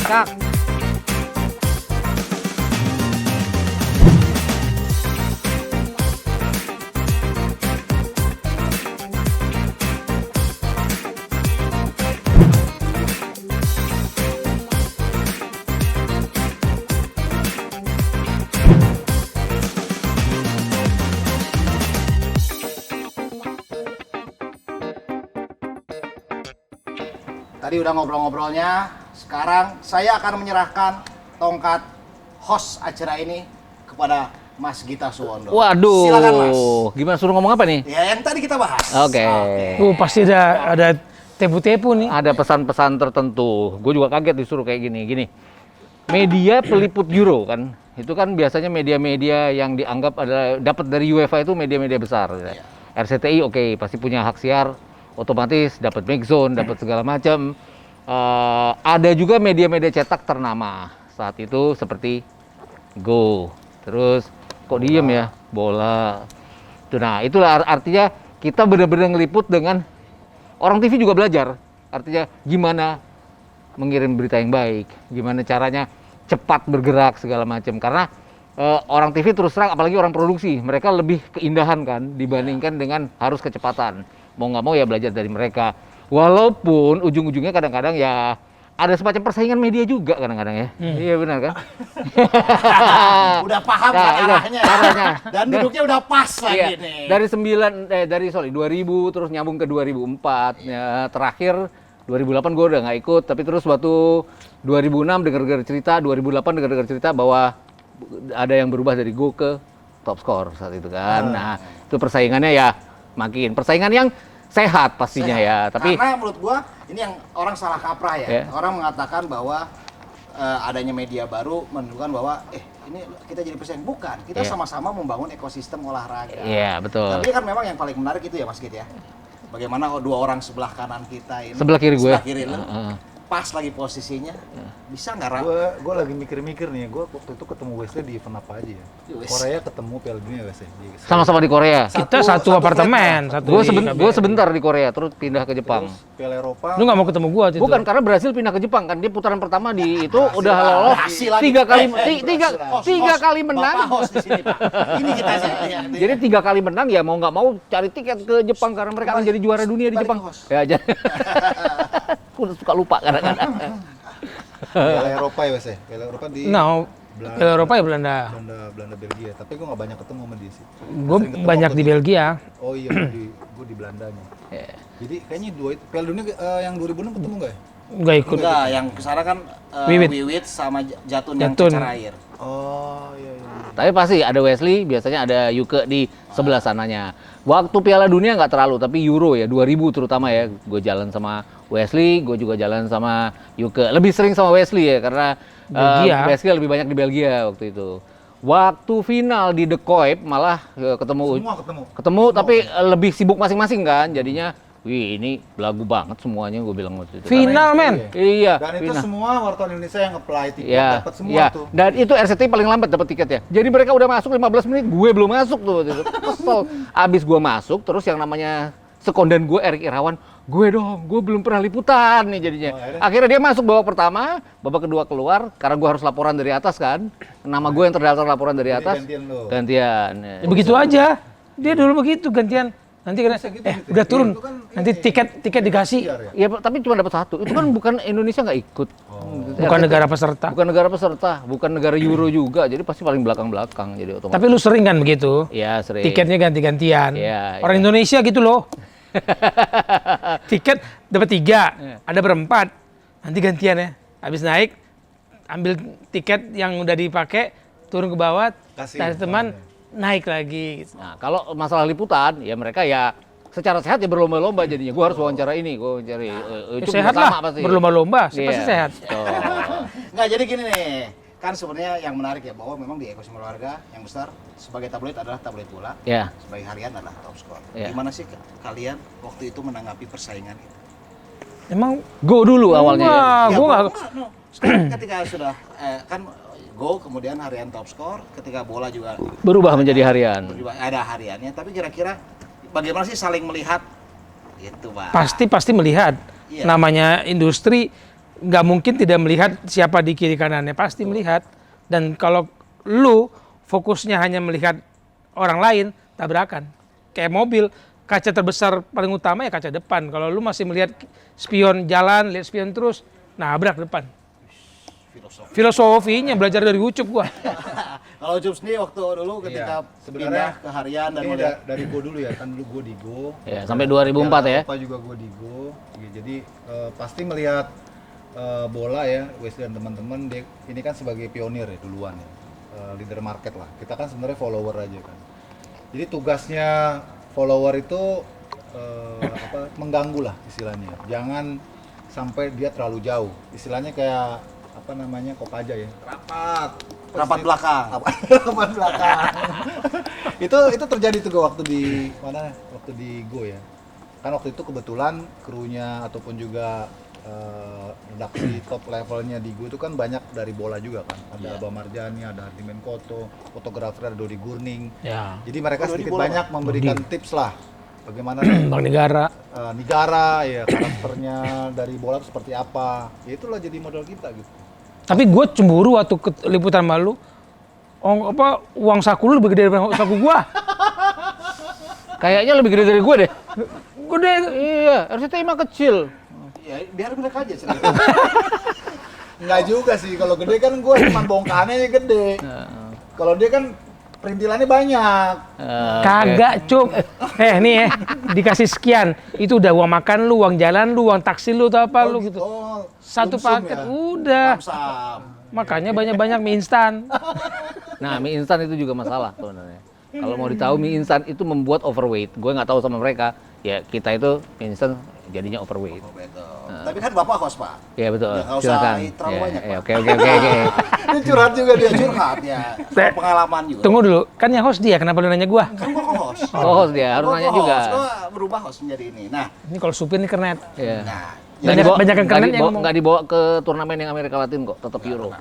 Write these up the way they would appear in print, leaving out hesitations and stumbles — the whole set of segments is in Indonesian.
Kak. Tadi udah ngobrol-ngobrolnya, sekarang saya akan menyerahkan tongkat host acara ini kepada Mas Gita Suwondo. Waduh. Silakan Mas. Gimana suruh ngomong apa nih? Ya yang tadi kita bahas. Oke. Pasti ada tepu-tepu nih. Ada pesan-pesan tertentu. Gue juga kaget disuruh kayak gini. Media peliput Euro kan. Itu kan biasanya media-media yang dianggap adalah dapat dari UEFA itu media-media besar. Iya. RCTI oke, pasti punya hak siar, otomatis dapat mixzone, dapat segala macam. Ada juga media-media cetak ternama saat itu seperti Go. Terus kok diem ya? Bola. Nah, itulah artinya kita benar-benar ngeliput dengan orang TV juga belajar. Artinya gimana mengirim berita yang baik, gimana caranya cepat bergerak segala macam. Karena orang TV terus terang, apalagi orang produksi, mereka lebih keindahan kan dibandingkan dengan harus kecepatan. Mau nggak mau ya belajar dari mereka. Walaupun ujung-ujungnya kadang-kadang ya ada semacam persaingan media juga kadang-kadang ya. Iya benar kan? Udah paham Nah, kan iya, arahnya. arahnya. Dan duduknya udah pas lagi Iya, nih. dari 2000 terus nyambung ke 2004. Ya, terakhir 2008 gue udah nggak ikut, tapi terus waktu 2006 dengar-dengar cerita, 2008 dengar-dengar cerita bahwa ada yang berubah dari Go ke Top Score saat itu kan. Nah, itu persaingannya ya makin persaingan yang sehat pastinya ya. Tapi karena menurut gua ini yang orang salah kaprah ya. Ya. Orang mengatakan bahwa adanya media baru menunjukkan bahwa ini kita jadi pesaing, bukan. Kita Ya. sama-sama membangun ekosistem olahraga. iya betul. Tapi kan memang yang paling menarik itu ya Mas Git ya. Bagaimana dua orang sebelah kanan kita ini. Sebelah kiri gue. Sebelah kiri lu. Pas lagi posisinya. Bisa nggak Gue lagi mikir-mikir nih, gue waktu itu ketemu Wesley di event apa aja ya? Wes. Korea ketemu Piala Dunia Wesley. Sama-sama di Korea. Kita satu apartemen, satu Gue di KBRI. sebentar di Korea, terus pindah ke Jepang. Terus Piala Eropa. Lu nggak mau ketemu gua waktu itu? Bukan, karena Brasil pindah ke Jepang kan, dia putaran pertama di itu udah lolos Berhasil lagi. tiga kali Host, tiga host. kali menang. Bapak host di sini, Pak. Ini kita aja. Ya, Jadi 3 kali menang ya mau nggak mau cari tiket ke Jepang karena mereka akan jadi juara dunia di balik Jepang. ke host. Ya aja. Aku suka lupa kadang-kadang. Piala Eropa ya Wesley. Piala Eropa di No, Belanda. Piala Eropa ya Belanda. Belanda Belgia. Tapi gue nggak banyak ketemu sama dia sih. Gue Sering ketemu banyak waktu di itu. Belgia. Oh iya, gue di Belandanya. Ya. Jadi kayaknya dua itu Piala Dunia yang 2006 ketemu nggak ya? Nggak ikut. Enggak, yang kesana kan Wiwit. Wiwit sama Jatun yang Jatun. cecer air. Oh iya. Tapi pasti ada Wesley, biasanya ada Yuke di sebelah sananya. Waktu Piala Dunia nggak terlalu, tapi Euro ya 2000 terutama ya. Gue jalan sama Wesley, gue juga jalan sama Yuke. Lebih sering sama Wesley ya karena Belgia. Wesley lebih banyak di Belgia waktu itu. Waktu final di The Kuip malah ketemu Semua ketemu. ketemu tapi lebih sibuk masing-masing kan. Jadinya wih ini belagu banget semuanya gue bilang waktu itu. Final men. Iya. Dan itu final. semua wartawan Indonesia yang apply tiket Ya, dapat semua ya. tuh. Dan itu RCTI paling lambat dapat tiketnya. Jadi mereka udah masuk 15 menit, gue belum masuk tuh. Waktu itu. Kesel. Abis gue masuk, terus yang namanya sekondan gue Erik Irawan, gue dong, gue belum pernah liputan nih jadinya. Oh, Akhirnya dia masuk babak pertama, babak kedua keluar, karena gue harus laporan dari atas kan. Nama gue yang terdaftar laporan dari Jadi atas. gantian lo. Gantian. Ya, begitu aja. Dia dulu begitu gantian. Nanti kena Bisa gitu, gitu. udah turun. Itu kan Nanti ini. tiket dikasih. Biar ya? Ya, tapi cuma dapat satu. Itu kan bukan Indonesia nggak ikut. Bukan negara peserta. Bukan negara peserta, bukan negara Euro juga. Jadi pasti paling belakang-belakang. Jadi otomatis. Tapi lu sering kan begitu? Ya sering. Tiketnya ganti-gantian. Iya, Orang iya. Indonesia gitu loh. Tiket dapat 3, Iya. ada berempat. Nanti gantian ya. Habis naik, ambil tiket yang udah dipakai, turun ke bawah, Kasih. dari teman, naik lagi. Gitu. Nah, kalau masalah liputan, ya mereka ya secara sehat ya berlomba-lomba jadinya. Gue harus wawancara ini, gue wawancara itu Sehat sama lah, pasti. berlomba-lomba, pasti Iya. sehat. Tuh. Nggak, jadi gini nih, kan sebenarnya yang menarik ya bahwa memang di ekosistem olahraga yang besar sebagai tabloid adalah tabloid bola, Ya, sebagai harian adalah Top Score. Iya. Gimana sih kalian waktu itu menanggapi persaingan itu? Emang go dulu awalnya ya. Gua nggak. no. Sekarang ketika sudah kan Go kemudian harian Top Score, ketika bola juga Berubah menjadi harian. ada hariannya, tapi kira-kira bagaimana sih saling melihat itu, Pak? Pasti melihat. Iya. Namanya industri, nggak mungkin tidak melihat siapa di kiri kanannya, pasti melihat. Dan kalau lu fokusnya hanya melihat orang lain, tabrakan. Kayak mobil, kaca terbesar paling utama ya kaca depan. Kalau lu masih melihat spion jalan, lihat spion terus, nabrak depan. Filosofinya belajar dari Ucup gua. Kalau Ucup sendiri waktu dulu ketika Iya, sebenarnya pindah ke harian dan ini melihat dari gue dulu ya, kan dulu gue di Go. Ya, sampai 2004 ya. Apa juga gue di Go. Ya, jadi pasti melihat bola ya, Wesley dan teman-teman, ini kan sebagai pionir ya duluan ya, leader market lah. Kita kan sebenarnya follower aja kan. Jadi tugasnya follower itu mengganggu lah istilahnya. Jangan sampai dia terlalu jauh. Istilahnya kayak apa namanya, Kopaja ya, rapat belakang. rapat belakang. itu terjadi tuh waktu di mana, waktu di Go ya, kan waktu itu kebetulan krunya ataupun juga redaksi top levelnya di Go itu kan banyak dari bola juga kan, ada Abah Marjani, ada Hardiman Koto, fotografer ada Dodi Gurning. Ya. Jadi mereka Dodi sedikit bola, banyak memberikan tips lah bagaimana Bang Negara. negara ya, karakternya dari bola itu seperti apa. Ya itulah jadi modal kita gitu. Tapi gue cemburu waktu ke liputan malu. Uang saku lu lebih gede dari saku gua. Kayaknya lebih gede dari gue deh. Gede. Iya, harusnya terima kecil. Ya biar mereka aja cerita. Enggak juga sih, kalau gede kan gue cuma bongkahannya aja gede. Kalau dia kan perintilannya banyak. Kagak, Cuk. Nih ya, dikasih sekian. Itu udah uang makan lu, uang jalan lu, uang taksi lu atau apa lu gitu. Oh, Satu lumsum paket ya? udah. Samsam. Makanya banyak-banyak mie instan. Nah, mie instan itu juga masalah sebenarnya. Kalau mau ditahu, mie instan itu membuat overweight. Gue nggak tahu sama mereka. Ya kita itu mie instan jadinya overweight. Tapi kan Bapak host, Pak. Iya betul. Ya, nggak usah Silakan. terlalu Ya, banyak, ya, Pak. oke. Dia curhat juga dia. Curhat ya. Soal pengalaman juga. Tunggu dulu, kan yang host dia, kenapa lu nanya gua? Kan gua host. Oh, dia harus nanya juga. Gua berubah host menjadi ini. Nah, Ini kalau supir nih kernet. Iya. nah. Banyak yang keren yang ngomong. Nggak dibawa ke turnamen yang Amerika Latin kok, tetap Euro.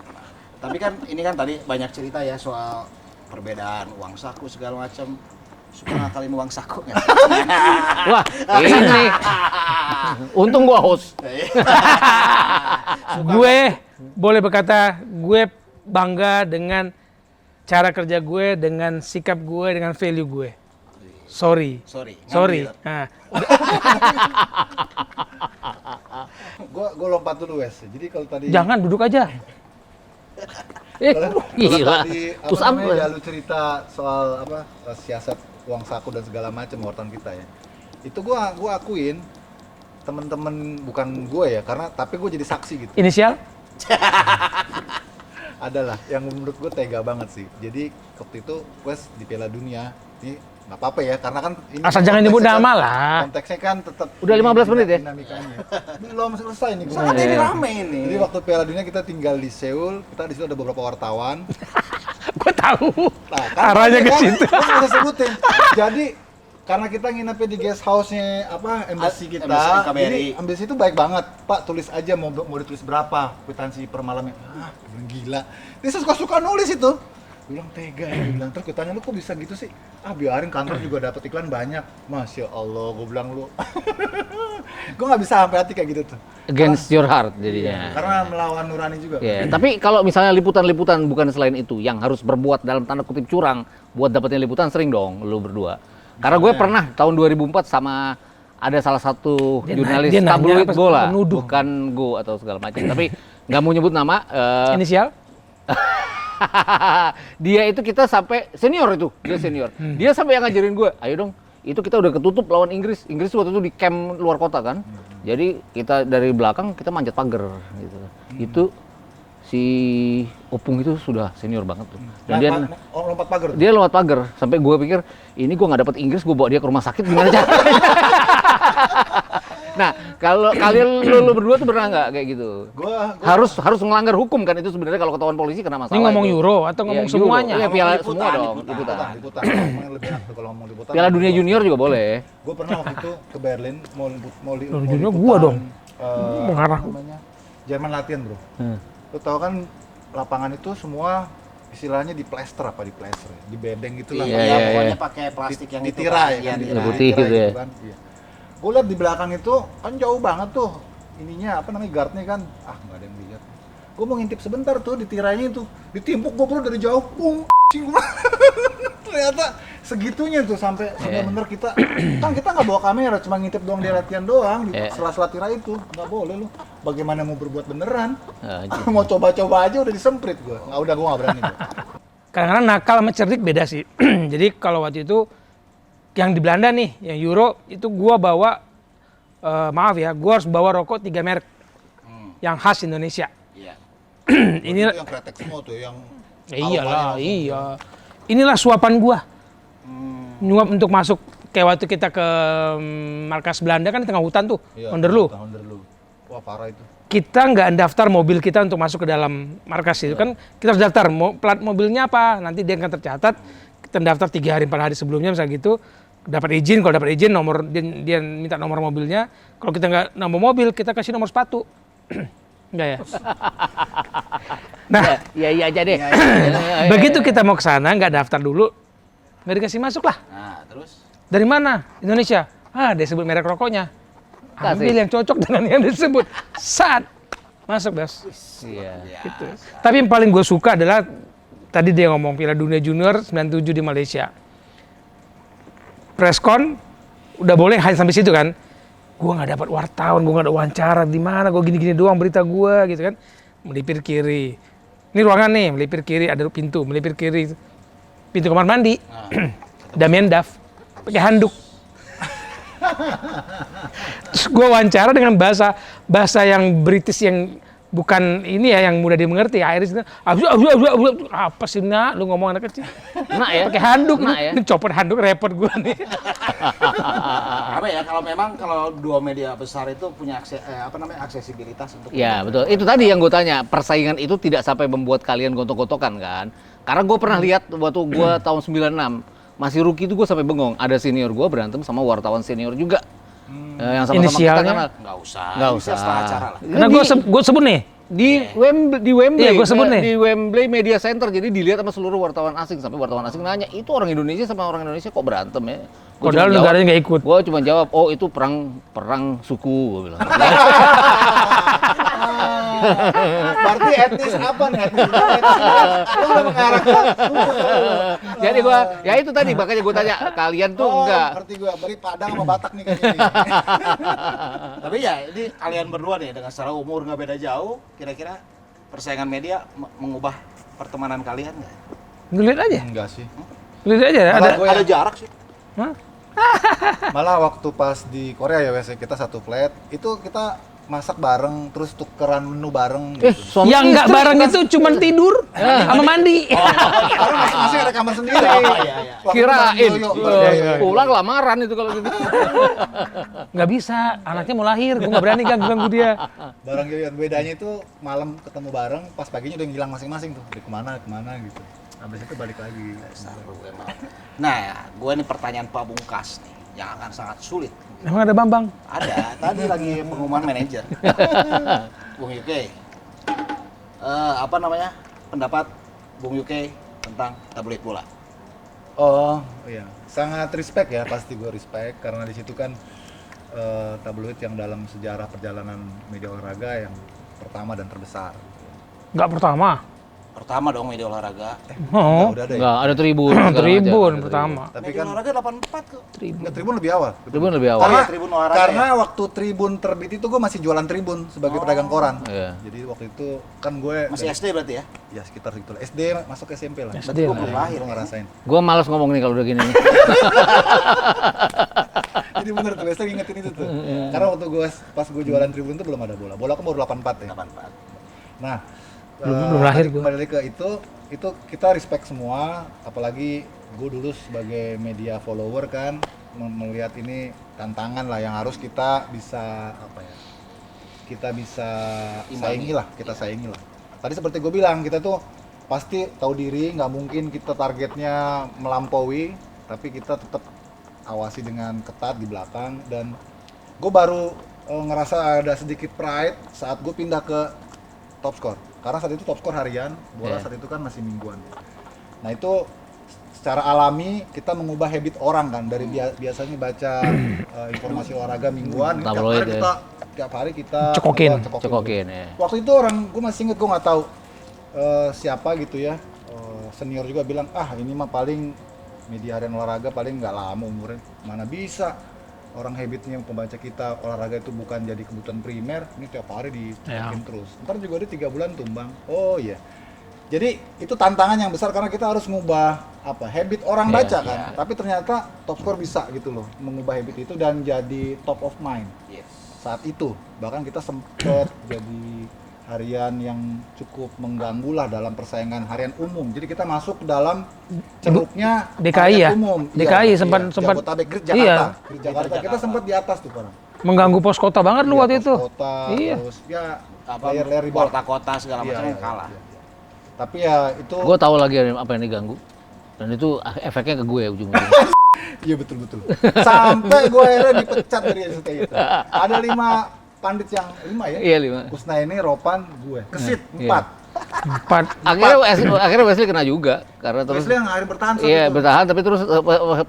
Tapi kan ini kan tadi banyak cerita ya soal perbedaan uang saku segala macam. Suka ngakalin uang saku nggak? Wah, ini. Untung gua host. Gue boleh berkata, gue bangga dengan cara kerja gue, dengan sikap gue, dengan value gue. Sorry. Sorry. Nah, Gue lompat dulu Wes. Jadi kalau tadi jangan duduk aja. kalau Gila. tadi Terus apa namanya, apa? ya, lu cerita soal apa siasat uang saku dan segala macam wartawan kita ya. Itu gua akuin temen-temen, bukan gue ya, karena tapi gue jadi saksi gitu. Inisial? Adalah yang menurut gue tega banget sih. Jadi waktu itu Wes di Piala Dunia ini nggak apa-apa ya, karena kan ini Asal jangan nyebut konteksnya nama kan- lah. Konteksnya kan tetap Udah 15 menit ya? dinamikanya. Belum selesai nih gue. Saat ini rame ini. Jadi waktu Piala Dunia kita tinggal di Seoul, kita di situ ada beberapa wartawan. Gue tahu. Nah, Arahnya ke kan, situ. Gue bisa sebutin. Jadi karena kita nginepnya di guest house-nya apa embassy kita, Embassy KBRI. jadi embassy itu baik banget. Pak, tulis aja mau ditulis berapa kwitansi per malamnya. Ah, gue bilang gila. Dia suka-suka nulis itu. Gue bilang tega ya, gue bilang. Terus gue tanya, lu kok bisa gitu sih? Ah, biarin, kantor juga dapat iklan banyak. Masya Allah, gue bilang lu. Gue nggak bisa sampai hati kayak gitu tuh. Against your heart jadinya. Karena melawan nurani juga. Ya, tapi kalau misalnya liputan-liputan bukan selain itu yang harus berbuat dalam tanda kutip curang buat dapetin liputan, sering dong lu berdua. Karena gue pernah tahun 2004 sama ada salah satu Dia jurnalis nanya tabloid apa, bola, penuduh. bukan Go atau segala macam, tapi nggak mau nyebut nama. Inisial? Dia itu kita sampai senior itu, dia senior. Dia sampai yang ngajarin gue, ayo dong, itu kita udah ketutup lawan Inggris. Inggris waktu itu di camp luar kota kan. Jadi kita dari belakang kita manjat pagar gitu. Itu si Opung itu sudah senior banget tuh. Dan dia lompat pagar tuh. dia lewat pagar sampai gue pikir ini gue nggak dapet Inggris, gue bawa dia ke rumah sakit gimana caranya? Nah, kalau kalian lu berdua tuh pernah nggak kayak gitu? Gua Harus ngelanggar hukum kan itu sebenarnya kalau ketahuan polisi kena masalah. Ini ngomong itu. Euro atau ngomong Iya, semuanya? Euro. Iya, piala Liputan, semua dong, liputan. liputan. liputan. Ngomongnya lebih enak tuh kalau ngomong liputan. Piala Dunia Junior juga boleh. Gue pernah waktu itu ke Berlin mau Junior liputan, gua dong. apa Mengarah. namanya, Jerman latihan bro. Hmm. Lo tau kan lapangan itu semua istilahnya di plester apa di plester ya? Di bedeng gitu lah. Iya, Iya, iya, pokoknya iya. pakai plastik yang itu Ditirai kan. kan, Iya, Putih gitu ya. Kan? Iya. Gue liat di belakang itu kan jauh banget tuh. ininya apa namanya guardnya kan, nggak ada yang lihat. Gue mau ngintip sebentar tuh di tirainya itu, ditimpuk GoPro dari jauh, ternyata segitunya tuh sampai bener-bener kita nggak bawa kamera, cuma ngintip doang, dia latihan doang di sela-sela tirai itu, nggak boleh lu. Bagaimana mau berbuat beneran? Mau coba-coba aja udah disemprit gue, gue nggak berani. Kadang-kadang nakal sama cerdik beda sih. Jadi kalau waktu itu yang di Belanda nih, yang Euro itu gua bawa maaf ya, gua harus bawa rokok 3 merek yang khas Indonesia. Iya. Ini yang kretek semua tuh, yang iyalah, iya. Inilah suapan gua. Nyuap untuk masuk kayak waktu kita ke markas Belanda kan di tengah hutan tuh, Honderlo. Wah parah itu. Kita nggak daftar mobil kita untuk masuk ke dalam markas itu kan, kita harus daftar plat mobilnya apa, nanti dia akan tercatat. Kita daftar 3 hari 4 hari sebelumnya misalnya gitu, dapat izin. Kalau dapat izin nomor dia minta nomor mobilnya. Kalau kita nggak nomor mobil, kita kasih nomor sepatu. Enggak ya? Nah, Iya aja deh. begitu kita mau ke sana nggak daftar dulu, nggak dikasih masuk lah. Nah, terus Dari mana? Indonesia. Dia sebut merek rokoknya. Ambil yang cocok dengan yang disebut. Saat masuk, Bos. Iya. Gitu. Tapi yang paling gue suka adalah tadi dia ngomong Piala Dunia Junior 97 di Malaysia. Preskon udah boleh hanya sampai situ kan. Gue nggak dapat wartawan, gue nggak ada wawancara di mana, gue gini-gini doang berita gue gitu kan. Melipir kiri. Ini ruangan nih, melipir kiri ada pintu, melipir kiri pintu kamar mandi. Damien Duff pakai handuk. Terus gue wawancara dengan bahasa yang British yang bukan ini ya, yang mudah dimengerti. Iris itu apa sih nak, lu ngomong anak kecil. Nak ya. Pakai handuk, Nak ya. ini copot handuk repot gue nih. apa ya, kalau dua media besar itu punya aksesibilitas untuk Ya betul, itu tadi yang gue tanya, persaingan itu tidak sampai membuat kalian gontok-gontokan kan? Karena gue pernah lihat waktu gue tahun 96, masih rookie itu gue sampai bengong, ada senior gue berantem sama wartawan senior juga. Yang sama-sama kita Inisialnya? nggak kenal. usah Bisa setelah acara lah. Karena gue sebut nih, di Wembley, Iya, gua sebut nih. di Wembley Media Center, jadi dilihat sama seluruh wartawan asing, sampai wartawan asing nanya, itu orang Indonesia sama orang Indonesia kok berantem ya? padahal negaranya nggak ikut. Gue cuma jawab, oh itu perang suku, gue bilang. Berarti etnis apa nih? Etnis lu udah mengarah ke Jadi gue, ya itu tadi makanya gue tanya, kalian tuh enggak. Berarti gue beri Padang sama Batak nih kayaknya. Tapi ya ini kalian berdua nih dengan secara umur nggak beda jauh, kira-kira persaingan media mengubah pertemanan kalian nggak? Lu lihat aja, Enggak sih. Ada jarak sih. Malah waktu pas di Korea ya WC kita satu flat, itu kita masak bareng, terus tukeran menu bareng gitu. yang nggak bareng itu cuma tidur sama mandi. Karena masing-masing ada kamar sendiri. Waktu Kirain, bareng yoyo. pulang lamaran itu kalau gitu. Nggak bisa, anaknya mau lahir, gue nggak berani ganggu dia. Bareng yoyo. Bedanya itu malam ketemu bareng, pas paginya udah ngilang masing-masing tuh. Dari kemana gitu. Habis itu balik lagi. Seru emang. Nah, ya, gue ini pertanyaan pamungkas nih, yang akan sangat sulit. Emang ada Bambang? Ada, tadi lagi pengumuman manajer. Bung UK, apa namanya pendapat Bung UK tentang tabloid bola? Oh iya, sangat respect ya, pasti gue respect karena di situ kan tabloid yang dalam sejarah perjalanan media olahraga yang pertama dan terbesar. Nggak pertama. Pertama dong media olahraga. Oh, Udah ada ya. Enggak, ada Tribun. segala Tribun macam. pertama. Tapi Media kan olahraga 84 kok. Nggak, Tribun lebih awal. Tribun lebih awal. Karena Tribun olahraga Karena waktu Tribun terbit itu gue masih jualan Tribun sebagai pedagang koran. Iya. Jadi waktu itu kan gue Masih SD berarti ya? ya sekitar segitu. SD masuk SMP lah. SD Berarti gue lah. belum lahir. Gue ngerasain. Gue malas ngomong nih kalau udah gini nih. Jadi bener tuh, biasanya ngingetin itu tuh. Karena waktu gue pas gue jualan Tribun itu belum ada bola. Bola kan baru 84 ya. 84. Nah, Belum lahir gua. kembali ke itu kita respect semua, apalagi gue dulu sebagai media follower kan melihat ini tantangan lah yang harus kita bisa kita bisa saingi lah, saingi lah. Tadi seperti gue bilang, kita tuh pasti tahu diri, nggak mungkin kita targetnya melampaui, tapi kita tetap awasi dengan ketat di belakang. Dan gue baru ngerasa ada sedikit pride saat gue pindah ke top score. Karena saat itu top score harian, bola saat itu kan masih mingguan. Nah itu secara alami kita mengubah habit orang kan, dari biasanya baca informasi olahraga mingguan, tiap Tabloid, hari ya. kita tiap hari kita Cekokin. Cekokin ya. Waktu itu gue masih inget, gue nggak tahu siapa gitu ya, senior juga bilang, ini mah paling media harian olahraga paling nggak lama umurnya. Mana bisa, orang habitnya pembaca kita olahraga itu bukan jadi kebutuhan primer, ini tiap hari dicekokin terus. Ntar juga dia 3 bulan tumbang. Oh iya. Jadi itu tantangan yang besar karena kita harus ngubah habit orang baca kan. Tapi ternyata Top Score bisa gitu loh mengubah habit itu dan jadi top of mind. Saat itu bahkan kita sempat jadi harian yang cukup mengganggu lah dalam persaingan harian umum. Jadi kita masuk dalam ceruknya DKI ya? umum. DKI sempat Jabodetabek, Jakarta. Iya. Jakarta. Kita sempat di atas tuh orang. Mengganggu pos kota banget lu waktu itu. Kota, Iya. terus ya Layar di bawah. kota segala macam yang kalah. Tapi ya itu Gue tahu lagi apa yang diganggu. Dan itu efeknya ke gue ujung-ujungnya. iya betul. Sampai gue akhirnya dipecat dari SCTI itu. Ada 5 pandit yang 5 ya? Iya 5. Kusnaini, Ropan, gue. Kesit Iya. 4. Akhirnya Wesley kena juga karena terus Wesley yang akhirnya bertahan saat iya itu. bertahan tapi terus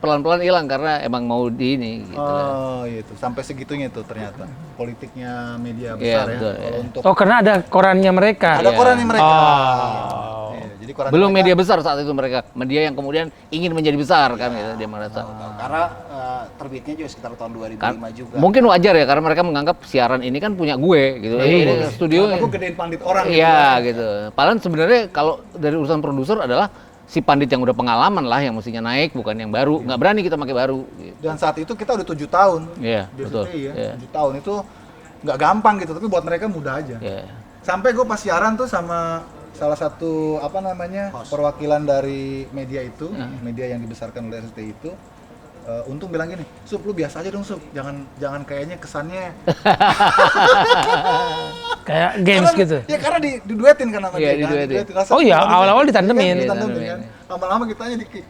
pelan-pelan hilang karena emang mau di ini gitu. Oh iya itu, sampai segitunya tuh ternyata politiknya media Iya, besar ya. betul, Kalau iya. untuk Oh, karena ada korannya mereka. ada Iya. koran yang mereka. Oh. Iya, jadi koran Belum mereka- media besar saat itu mereka, media yang kemudian ingin menjadi besar kan gitu dia merasa. Karena terbitnya juga sekitar tahun 2005 juga. Mungkin wajar ya karena mereka menganggap siaran ini kan punya gue gitu. Ini studio Karena gue gedein pandit orang iya gitu. Padahal sebenarnya kalau dari urusan produser adalah si pandit yang udah pengalaman lah yang mestinya naik bukan yang baru. Nggak berani kita pakai baru gitu. Dan saat itu kita udah 7 tahun. Iya, di betul. SCTI ya. Iya. 7 tahun itu nggak gampang gitu, tapi buat mereka mudah aja. Iya. Sampai gue pas siaran tuh sama salah satu perwakilan dari media itu, media yang dibesarkan oleh SCTI itu, untung bilang gini, Sup lu biasa aja dong Sup, jangan kayaknya kesannya Kayak games karena, gitu. ya karena diduetin kan sama Iya, dia kan, diduetin. Rasa Oh iya, ditandemin. awal-awal ditandemin. Iya, Ditandemin. kan. Lama-lama kitanya di kick.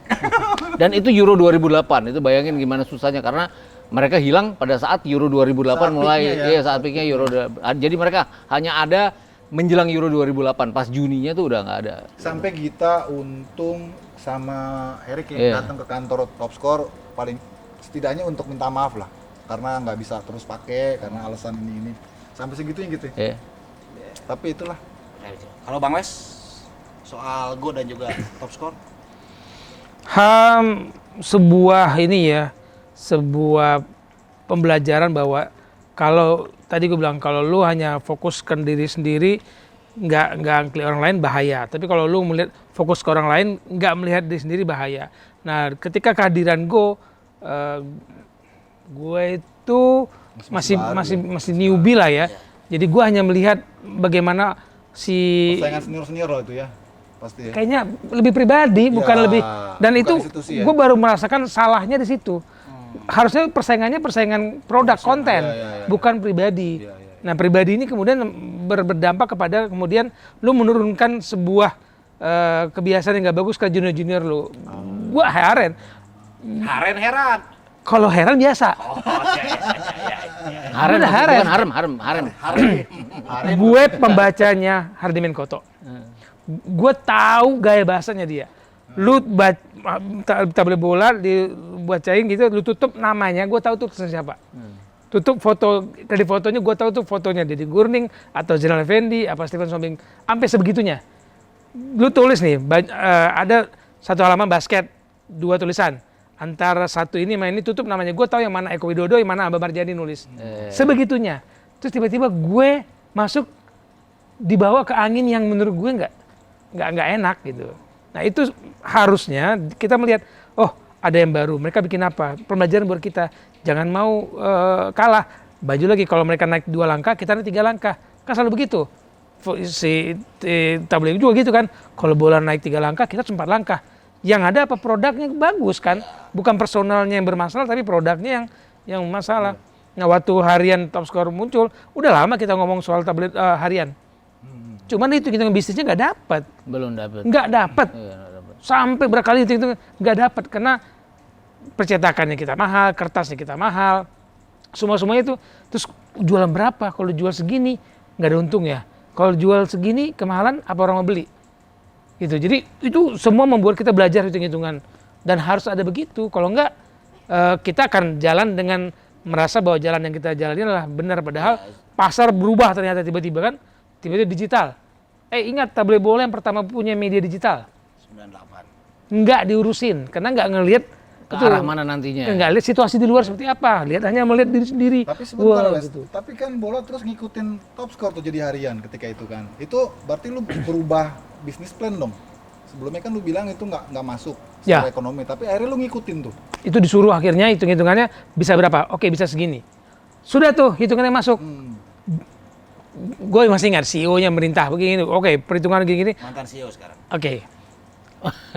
Dan itu Euro 2008 itu bayangin gimana susahnya karena mereka hilang pada saat Euro 2008 Saat mulai peaknya ya. iya saat peaknya Euro jadi mereka hanya ada menjelang Euro 2008 pas Juninya tuh udah nggak ada. Sampai Gita, Untung sama Erik yang Iya. datang ke kantor Top Score paling setidaknya untuk minta maaf lah karena nggak bisa terus pakai karena alasan ini sampai segitunya gitu ya. Iya. Tapi itulah Kalau Bang Wes soal Go dan juga Top Score. Sebuah ini ya, sebuah pembelajaran bahwa kalau tadi gue bilang kalau lu hanya fokuskan diri sendiri nggak ngelihat orang lain bahaya. Tapi kalau lu melihat fokus ke orang lain nggak melihat diri sendiri bahaya. Nah ketika kehadiran gue itu masih newbie lah ya. Jadi gue hanya melihat bagaimana si persaingan senior loh itu ya pasti ya. kayaknya lebih pribadi bukan lebih dan bukan itu institusi ya. gue baru merasakan salahnya di situ. Harusnya persaingan produk konten bukan pribadi. Nah pribadi ini kemudian berdampak kepada kemudian lu menurunkan sebuah kebiasaan yang nggak bagus ke junior lu. Gua heran. Heran. Kalau heran biasa. Harem, Udah harem. bukan harem. Gue pembacanya Hardimen Koto. Gue tahu gaya bahasanya dia. Lu tabel bola dibacain gitu, lu tutup namanya, gue tahu tuh siapa. Tutup foto, dari fotonya gue tahu tuh fotonya Deddy Gurning atau Zainal Effendi, apa Stephen Sombing, sampai sebegitunya. Lu tulis nih, ada satu halaman basket, 2 tulisan. Antara satu ini main ini tutup namanya, gue tahu yang mana Eko Widodo, yang mana Abah Marjani nulis. Sebegitunya. Terus tiba-tiba gue masuk dibawa ke angin yang menurut gue nggak enak gitu. Nah itu harusnya kita melihat, oh ada yang baru, mereka bikin apa? Pembelajaran buat kita. Jangan mau kalah. Baju lagi kalau mereka naik 2 langkah, kita naik 3 langkah. Kan selalu begitu. Si tabligh juga gitu kan. Kalau bola naik 3 langkah, kita 4 langkah. Yang ada apa produknya bagus kan, bukan personalnya yang bermasalah tapi produknya yang masalah. Nah waktu harian Top Score muncul, udah lama kita ngomong soal tablet harian. Cuman itu hitungan bisnisnya nggak dapat. Belum dapat. Nggak dapat. Iya, nggak dapat. Sampai berkali hitung nggak dapat karena percetakannya kita mahal, kertasnya kita mahal, semuanya itu. Terus jualan berapa? Kalau jual segini nggak ada untung ya. Kalau jual segini kemahalan, apa orang mau beli? Gitu. Jadi itu semua membuat kita belajar hitung-hitungan dan harus ada begitu. Kalau enggak kita akan jalan dengan merasa bahwa jalan yang kita jalani adalah benar, padahal pasar berubah ternyata tiba-tiba kan, tiba-tiba digital. Ingat, tabloid bola yang pertama punya media digital 98. nggak diurusin karena nggak ngelihat Ke arah mana nantinya? nggak lihat situasi di luar seperti apa, hanya melihat diri sendiri. Tapi sebentar, Wah, Wes. gitu. Tapi kan bola terus ngikutin top score tuh jadi harian ketika itu kan. Itu berarti lu berubah bisnis plan dong. Sebelumnya kan lu bilang itu nggak masuk secara Ya. ekonomi, tapi akhirnya lu ngikutin tuh. Itu disuruh akhirnya hitung-hitungannya bisa berapa? Oke, bisa segini. Sudah tuh hitungannya masuk. Gue masih ingat CEO-nya merintah begini. Oke, perhitungan gini-gini. Mantan CEO sekarang. Oke.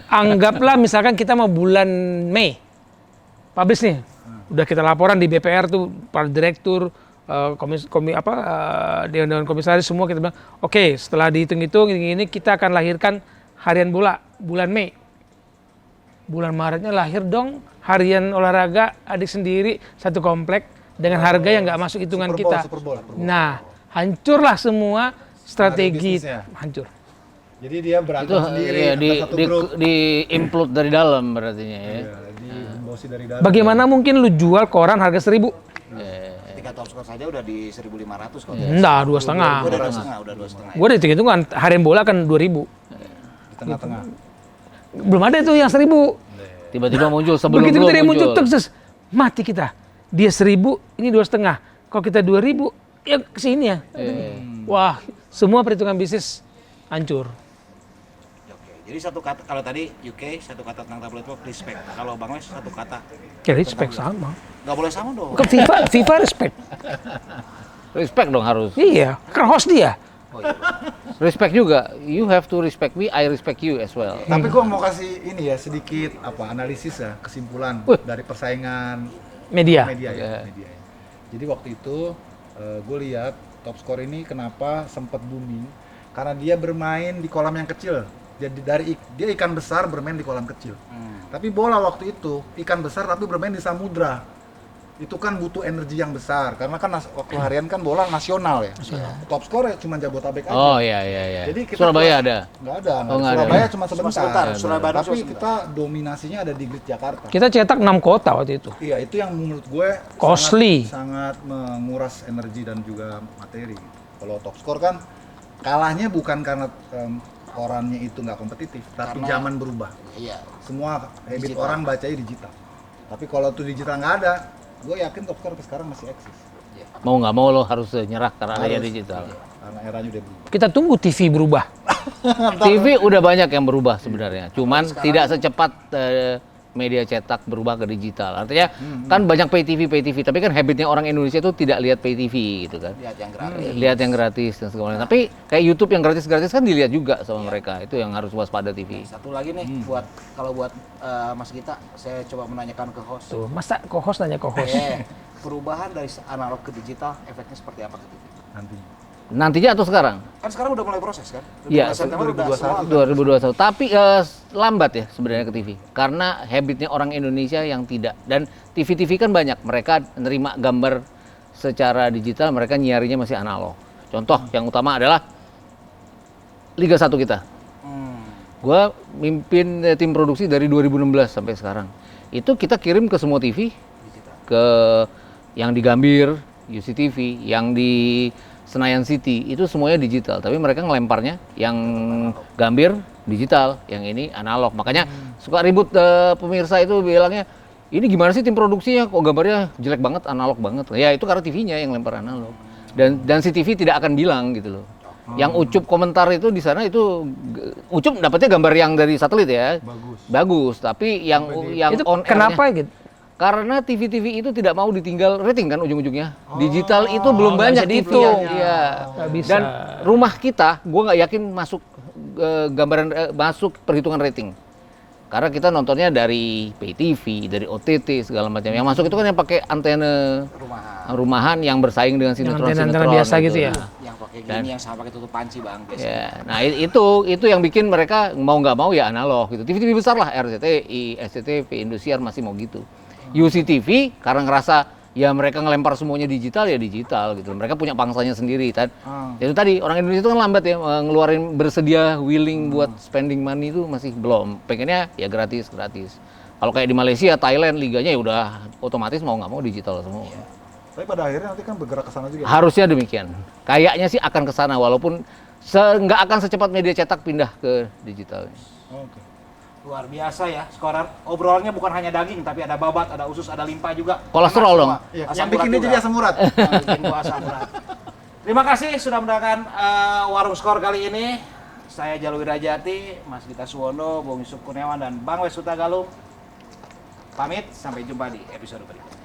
Anggaplah misalkan kita mau bulan Mei publish nih. Udah kita laporan di BPR tuh para direktur, dewan komisaris semua kita bilang, oke, setelah dihitung-hitung ini kita akan lahirkan harian bola bulan Mei. Bulan Maretnya lahir dong harian olahraga adik sendiri satu komplek dengan harga yang nggak masuk hitungan Super Bowl. Nah, hancurlah semua strategi, bisnisnya. hancur. Jadi dia Itu berantem sendiri, ya, ada satu grup. di implode dari dalam berarti ya. Iya, dibosi dari dalam. Bagaimana mungkin lu jual koran harga 1.000? Ketika top score saja udah di 1.500 kok. Enggak, 2,5. Udah 2,5, udah 2,5. Gue udah hitung-hitungan harian bola kan 2.000. Di tengah-tengah. Belum ada tuh yang 1.000. Tiba-tiba muncul sebelum Begitu gua tadi muncul terus mati kita. Dia 1.000, ini 2,5. Kalau kita 2.000, ya kesini ya. Wah, semua perhitungan bisnis hancur. Oke, jadi satu kata, kalau tadi UK satu kata tentang tabloid bola respect. Kalau Bang Wes satu kata. Oke, respect sama. Nggak boleh sama dong. Ke FIFA respect. Respect dong harus. Iya, kan host dia. Respect juga. You have to respect me, I respect you as well. Tapi gua mau kasih ini ya sedikit analisis ya, kesimpulan dari persaingan Media. media ya. Jadi waktu itu gue lihat top score ini kenapa sempat booming karena dia bermain di kolam yang kecil. Jadi dia ikan besar bermain di kolam kecil. Tapi bola waktu itu ikan besar tapi bermain di samudra. Itu kan butuh energi yang besar karena kan waktu harian kan bola nasional ya. Top score ya cuma Jabotabek aja. Oh iya. Jadi kita Surabaya ada. Nggak ada. Oh, nggak ada. Surabaya cuma Cuma sebentar. sebentar, Surabaya Tapi cuma sebentar. kita dominasinya ada di Grid Jakarta. Kita cetak 6 kota waktu itu. Iya, itu yang menurut gue Costly. sangat menguras energi dan juga materi. Kalau top score kan kalahnya bukan karena korannya itu nggak kompetitif, tapi Karena- zaman berubah. Iya. Semua habit Digital. orang bacanya digital. Tapi kalau tuh digital nggak ada, gue yakin top score sampai sekarang masih eksis. Mau nggak mau lo harus nyerah karena adanya Harus. digital. Karena eranya udah berubah. Kita tunggu TV berubah. TV udah banyak yang berubah sebenarnya. Cuman tidak secepat media cetak berubah ke digital. Artinya kan banyak pay TV, tapi kan habitnya orang Indonesia itu tidak lihat pay TV gitu kan. Lihat yang gratis. Lihat yang gratis dan segala macam. Tapi kayak YouTube yang gratis-gratis kan dilihat juga sama mereka. Itu yang harus waspada TV. Satu lagi nih kalau buat Mas Gita, saya coba menanyakan ke host. Tuh, masa co-host nanya co-host. Perubahan dari analog ke digital efeknya seperti apa ke TV? Nantinya. Nantinya atau sekarang? Kan sekarang udah mulai proses kan? Iya, 15 September udah 2021. semua. Tapi lambat ya sebenarnya ke TV. Karena habitnya orang Indonesia yang tidak. Dan TV-TV kan banyak. Mereka nerima gambar secara digital, mereka nyiarinya masih analog. Contoh yang utama adalah Liga 1 kita. Gua mimpin tim produksi dari 2016 sampai sekarang. Itu kita kirim ke semua TV, ke yang di Gambir, UCTV, yang di Senayan City, itu semuanya digital. Tapi mereka ngelemparnya yang Gambir digital, yang ini analog. Makanya suka ribut pemirsa itu bilangnya, ini gimana sih tim produksinya, kok gambarnya jelek banget, analog banget. Ya itu karena TV-nya yang lempar analog. Dan si TV tidak akan bilang gitu loh. Yang Ucup komentar itu di sana itu Ucup dapatnya gambar yang dari satelit ya. Bagus, tapi yang Itu on kenapa airnya- gitu? Karena TV-TV itu tidak mau ditinggal rating kan ujung-ujungnya. Digital itu belum banyak bisa itu. dihitung. Iya. Nggak bisa. Dan rumah kita, gua nggak yakin masuk masuk perhitungan rating. Karena kita nontonnya dari pay TV, dari OTT segala macam. Yang masuk itu kan yang pakai antena rumahan yang bersaing dengan sinetron. antena biasa gitu ya? Yang pakai gini, yang sama pakai tutup panci bang. Ya, nah itu yang bikin mereka mau nggak mau ya analog gitu. TV-TV besar lah, RCTI, SCTV, Indosiar masih mau gitu. UCTV karena ngerasa ya mereka ngelempar semuanya digital ya digital gitu. Mereka punya pangsanya sendiri kan. Itu tadi orang Indonesia itu kan lambat ya ngeluarin bersedia willing buat spending money itu masih belum. Pengennya ya gratis. Kalau kayak di Malaysia, Thailand liganya ya udah otomatis mau nggak mau digital semua. Tapi pada akhirnya nanti kan bergerak ke sana juga. Harusnya demikian. Kayaknya sih akan ke sana walaupun nggak akan secepat media cetak pindah ke digital. Oke. Luar biasa ya, Skorer. Obrolannya bukan hanya daging, tapi ada babat, ada usus, ada limpa juga. Kolesterol dong. Iya, Asam yang bikin urat dia juga. jadi asam urat. Yang bikin gua asam urat. Terima kasih sudah mendengarkan Warung Skor kali ini. Saya Jalur Wirajati, Mas Gita Suwono, Bung Yusuf Kurniawan, dan Bang Wes Huta Galung. Pamit, sampai jumpa di episode berikutnya.